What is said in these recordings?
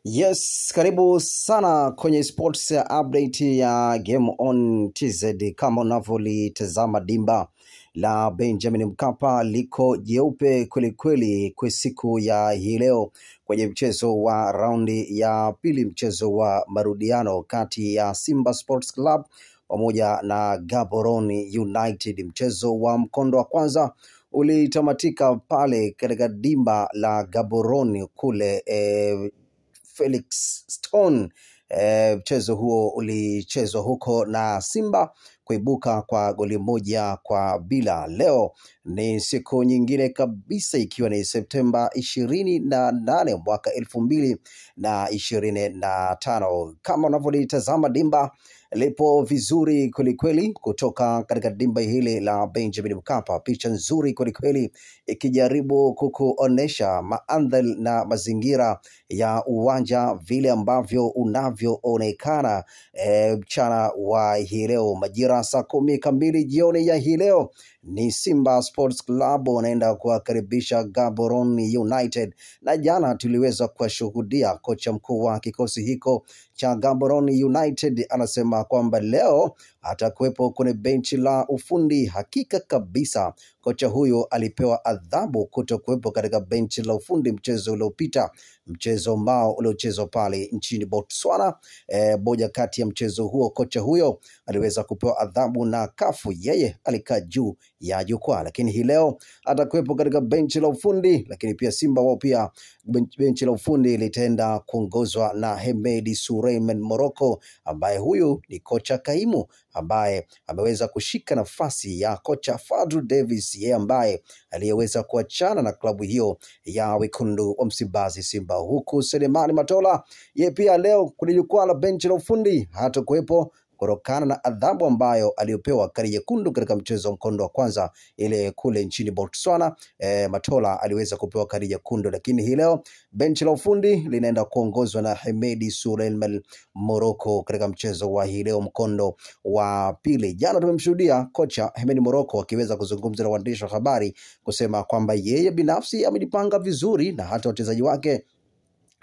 Yes, karibu sana kwenye sports update ya Game On TZ. Kama unavyolitazama dimba la Benjamin Mkapa liko jeupe kweli kweli kwa siku ya hii leo kwenye mchezo wa raundi ya pili, mchezo wa marudiano kati ya Simba Sports Club pamoja na Gaborone United. Mchezo wa mkondo wa kwanza ulitamatika pale katika dimba la Gaborone kule Felix Stone. Mchezo huo ulichezwa huko na Simba kuibuka kwa goli moja kwa bila. Leo ni siku nyingine kabisa, ikiwa ni Septemba 28 mwaka 2025. Kama unavyolitazama dimba lipo vizuri kwelikweli kutoka katika dimba hili la Benjamin Mkapa. Picha nzuri kwelikweli ikijaribu kukuonesha maandhari na mazingira ya uwanja vile ambavyo unavyoonekana mchana wa hii leo. Majira saa 10 kamili jioni ya hii leo ni Simba Sports Club wanaenda kuwakaribisha Gaborone United, na jana tuliweza kuwashuhudia kocha mkuu wa kikosi hiko cha Gaborone United anasema kwamba leo atakuwepo kwenye benchi la ufundi. Hakika kabisa kocha huyo alipewa adhabu kutokuwepo katika benchi la ufundi mchezo uliopita, mchezo ambao uliochezwa pale nchini Botswana. Moja kati ya mchezo huo kocha huyo aliweza kupewa adhabu na kafu, yeye alikaa juu ya jukwaa, lakini hii leo atakuwepo katika benchi la ufundi. Lakini pia Simba wao pia benchi la ufundi litaenda kuongozwa na Hemedi Suleiman Morocco, ambaye huyu ni kocha kaimu ambaye ameweza kushika nafasi ya kocha Fadlu Davis, yeye ambaye aliyeweza kuachana na klabu hiyo ya Wekundu wa Msimbazi Simba. Huku Selemani Matola yeye pia leo kwenye jukwaa la benchi la ufundi hatakuwepo kutokana na adhabu ambayo aliyopewa kadi nyekundu katika mchezo mkondo wa kwanza ile kule nchini Botswana. Matola aliweza kupewa kadi nyekundu, lakini hii leo benchi la ufundi linaenda kuongozwa na Hemedi Suleiman Morocco katika mchezo wa hii leo mkondo wa pili. Jana tumemshuhudia kocha Hemedi Morocco akiweza kuzungumza na waandishi wa habari kusema kwamba yeye binafsi amejipanga vizuri na hata wachezaji wake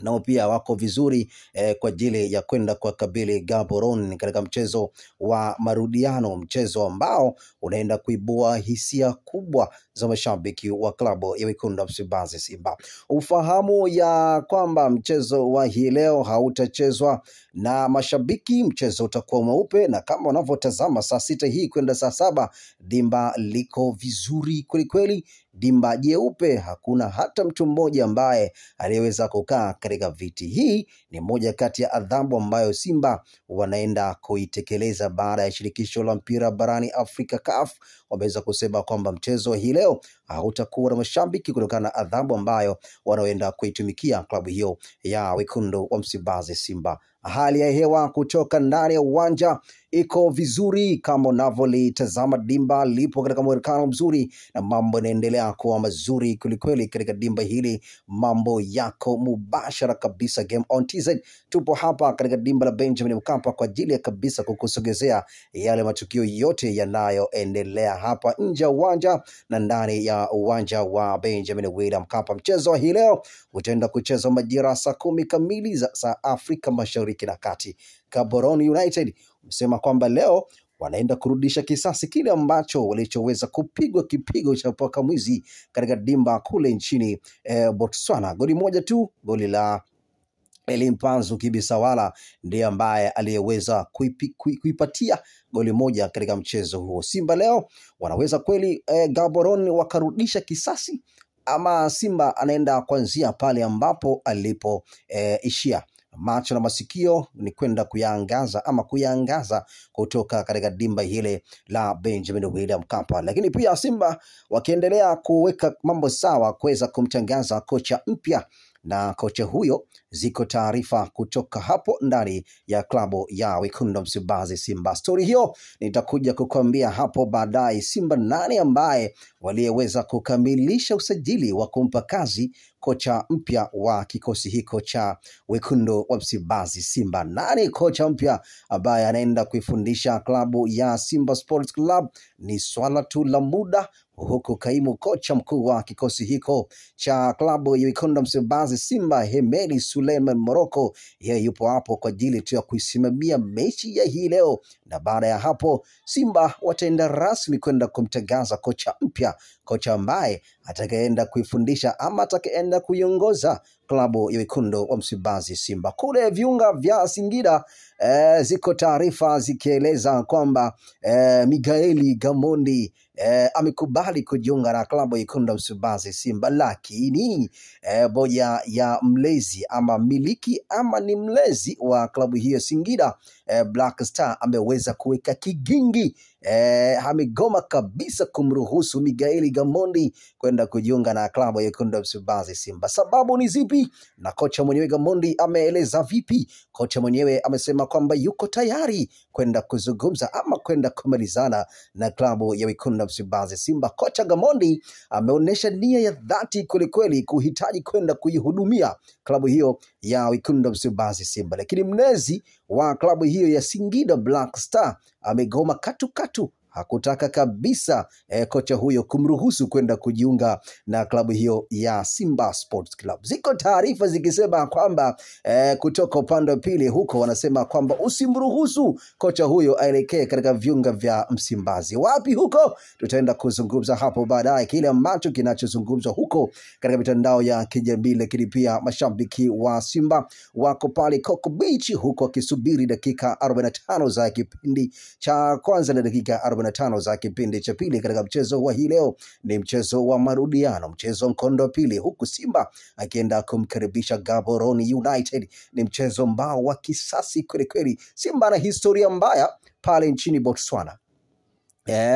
nao pia wako vizuri kwa ajili ya kwenda kwa kabili Gaborone katika mchezo wa marudiano, mchezo ambao unaenda kuibua hisia kubwa za mashabiki wa klabu ya Wekundu wa Msimbazi Simba. Ufahamu ya kwamba mchezo wa hii leo hautachezwa na mashabiki, mchezo utakuwa mweupe, na kama unavyotazama saa 6 hii kwenda saa 7 dimba liko vizuri kweli kweli, dimba jeupe, hakuna hata mtu mmoja ambaye aliyeweza kukaa katika viti. Hii ni moja kati ya adhabu ambayo Simba wanaenda kuitekeleza baada ya shirikisho la mpira barani Afrika CAF wameweza kusema kwamba mchezo hii leo hautakuwa na mashabiki kutokana na adhabu ambayo wanaoenda kuitumikia klabu hiyo ya Wekundu wa Msimbazi Simba. Hali ya hewa kutoka ndani ya uwanja iko vizuri, kama unavyolitazama dimba lipo katika mwonekano mzuri na mambo yanaendelea kuwa mazuri kulikweli katika dimba hili. Mambo yako mubashara kabisa. Game On TZ tupo hapa katika dimba la Benjamin Mkapa kwa ajili ya kabisa kukusogezea yale matukio yote yanayoendelea hapa nje ya uwanja na ndani ya uwanja wa Benjamin William Mkapa. Mchezo hii leo utaenda kuchezwa majira saa 10 kamili za Afrika Mashariki na Kati. Gaborone United wamesema kwamba leo wanaenda kurudisha kisasi kile ambacho walichoweza kupigwa kipigo cha paka mwizi katika dimba kule nchini Botswana. Goli moja tu, goli la Elimpanzu Kibisawala ndiye ambaye aliyeweza kuipatia goli moja katika mchezo huo. Simba leo wanaweza kweli Gaborone wakarudisha kisasi, ama Simba anaenda kuanzia pale ambapo alipo ishia? Macho na masikio ni kwenda kuyangaza kutoka katika dimba hile la Benjamin William Mkapa. Lakini pia Simba wakiendelea kuweka mambo sawa kuweza kumtangaza kocha mpya, na kocha huyo ziko taarifa kutoka hapo ndani ya klabu ya Wekundu wa Msimbazi Simba. Story hiyo nitakuja kukuambia hapo baadaye. Simba nani ambaye waliyeweza kukamilisha usajili wa kumpa kazi kocha mpya wa kikosi hiko cha Wekundu wa Msimbazi Simba? Nani kocha mpya ambaye anaenda kuifundisha klabu ya Simba Sports Club? Ni swala tu la muda huku kaimu kocha mkuu wa kikosi hiko cha klabu ya Wekundu wa Msimbazi Simba Hemedi Suleiman Moroko, yeye yupo hapo kwa ajili tu ya kuisimamia mechi ya hii leo, na baada ya hapo Simba wataenda rasmi kwenda kumtangaza kocha mpya, kocha ambaye atakayeenda kuifundisha ama atakayeenda kuiongoza klabu ya Wekundu wa Msimbazi Simba. Kule viunga vya Singida ziko taarifa zikieleza kwamba Miguel Gamondi amekubali kujiunga na klabu ya Wekundu wa Msimbazi Simba, lakini moja ya mlezi ama miliki ama ni mlezi wa klabu hiyo Singida Black Star ameweza kuweka kigingi, amegoma kabisa kumruhusu Miguel Gamondi kwenda kujiunga na klabu ya Wekundu wa Msimbazi Simba. Sababu ni zipi na kocha mwenyewe Gamondi ameeleza vipi? Kocha mwenyewe amesema kwamba yuko tayari kwenda kuzungumza ama kwenda kumalizana na klabu ya Wekundu wa Msimbazi Simba. Kocha Gamondi ameonyesha nia ya dhati kweli kuhitaji kwenda kuihudumia klabu hiyo ya Wekundu wa Msimbazi Simba, lakini mlezi wa klabu hiyo ya Singida Black Star amegoma katukatu, hakutaka kabisa kocha huyo kumruhusu kwenda kujiunga na klabu hiyo ya Simba Sports Club. Ziko taarifa zikisema kwamba kutoka upande wa pili huko wanasema kwamba usimruhusu kocha huyo aelekee katika viunga vya Msimbazi. Wapi huko? Tutaenda kuzungumza hapo baadaye kile ambacho kinachozungumzwa huko katika mitandao ya kijamii, lakini pia mashabiki wa Simba wako pale Coco Beach huko kisubiri dakika 45 za kipindi cha kwanza na dakika 45 za kipindi cha pili katika mchezo wa hii leo. Ni mchezo wa marudiano, mchezo mkondo wa pili, huku Simba akienda kumkaribisha Gaborone United. Ni mchezo ambao wa kisasi kweli. Simba na historia mbaya pale nchini Botswana.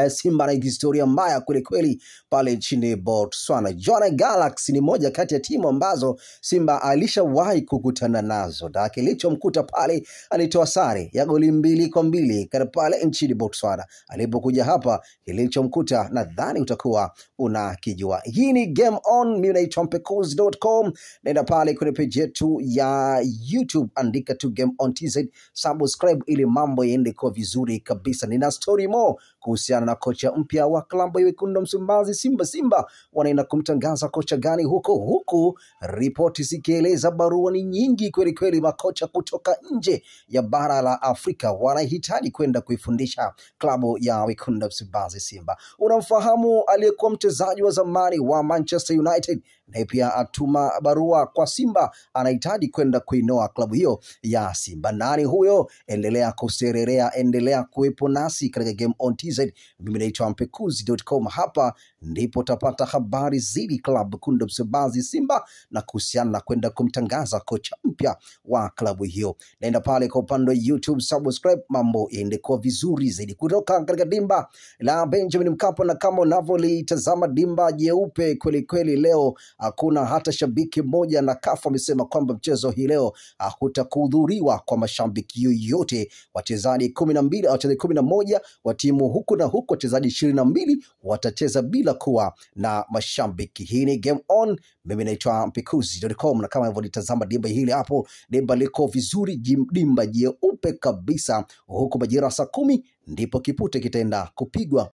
Simba na historia mbaya kweli pale nchini Botswana. Jona Galaxy ni moja kati ya timu ambazo Simba alishawahi kukutana nazo, na kilichomkuta pale alitoa sare ya goli 2-2 pale nchini Botswana. Alipokuja hapa kilichomkuta nadhani utakuwa unakijua. Hii ni Game On, mimi naitwa Mpekuzi.com. Nenda pale kwenye page yetu ya YouTube, andika tu Game On TZ, subscribe ili mambo yaende kwa vizuri kabisa. Nina story more kuhusiana na kocha mpya wa klabu ya Wekundu wa Msimbazi Simba. Simba wanaenda kumtangaza kocha gani huku ripoti zikieleza barua ni nyingi kweli. Makocha kutoka nje ya bara la Afrika wanahitaji kwenda kuifundisha klabu ya Wekundu wa Msimbazi Simba. Unamfahamu aliyekuwa mchezaji wa zamani wa Manchester United, na pia atuma barua kwa Simba, anahitaji kwenda kuinoa klabu hiyo ya Simba. Nani huyo? Endelea kusererea, endelea kuwepo nasi katika Game On TZ. Mimi naitwa Mpekuzi.com. Hapa ndipo utapata habari zidi klabu Wekundu wa Msimbazi Simba na kuhusiana na kwenda kumtangaza kocha mpya wa klabu hiyo. Naenda pale kwa upande wa YouTube, subscribe, mambo yaende kwa vizuri zaidi. Kutoka katika dimba la Benjamin Mkapa, na kama unavyolitazama dimba jeupe kweli leo, hakuna hata shabiki mmoja, na CAF amesema kwamba mchezo hii leo hakutakuhudhuriwa kwa mashabiki yoyote. Wachezaji 12 au wachezaji 11 wa timu huku na huku, wachezaji 22 watacheza bila kuwa na mashabiki. Hii ni Game On, mimi naitwa Mpekuzi.com, na kama unavyolitazama dimba hili hapo, dimba liko vizuri, dimba jeupe kabisa, huku majira saa 10 ndipo kipute kitaenda kupigwa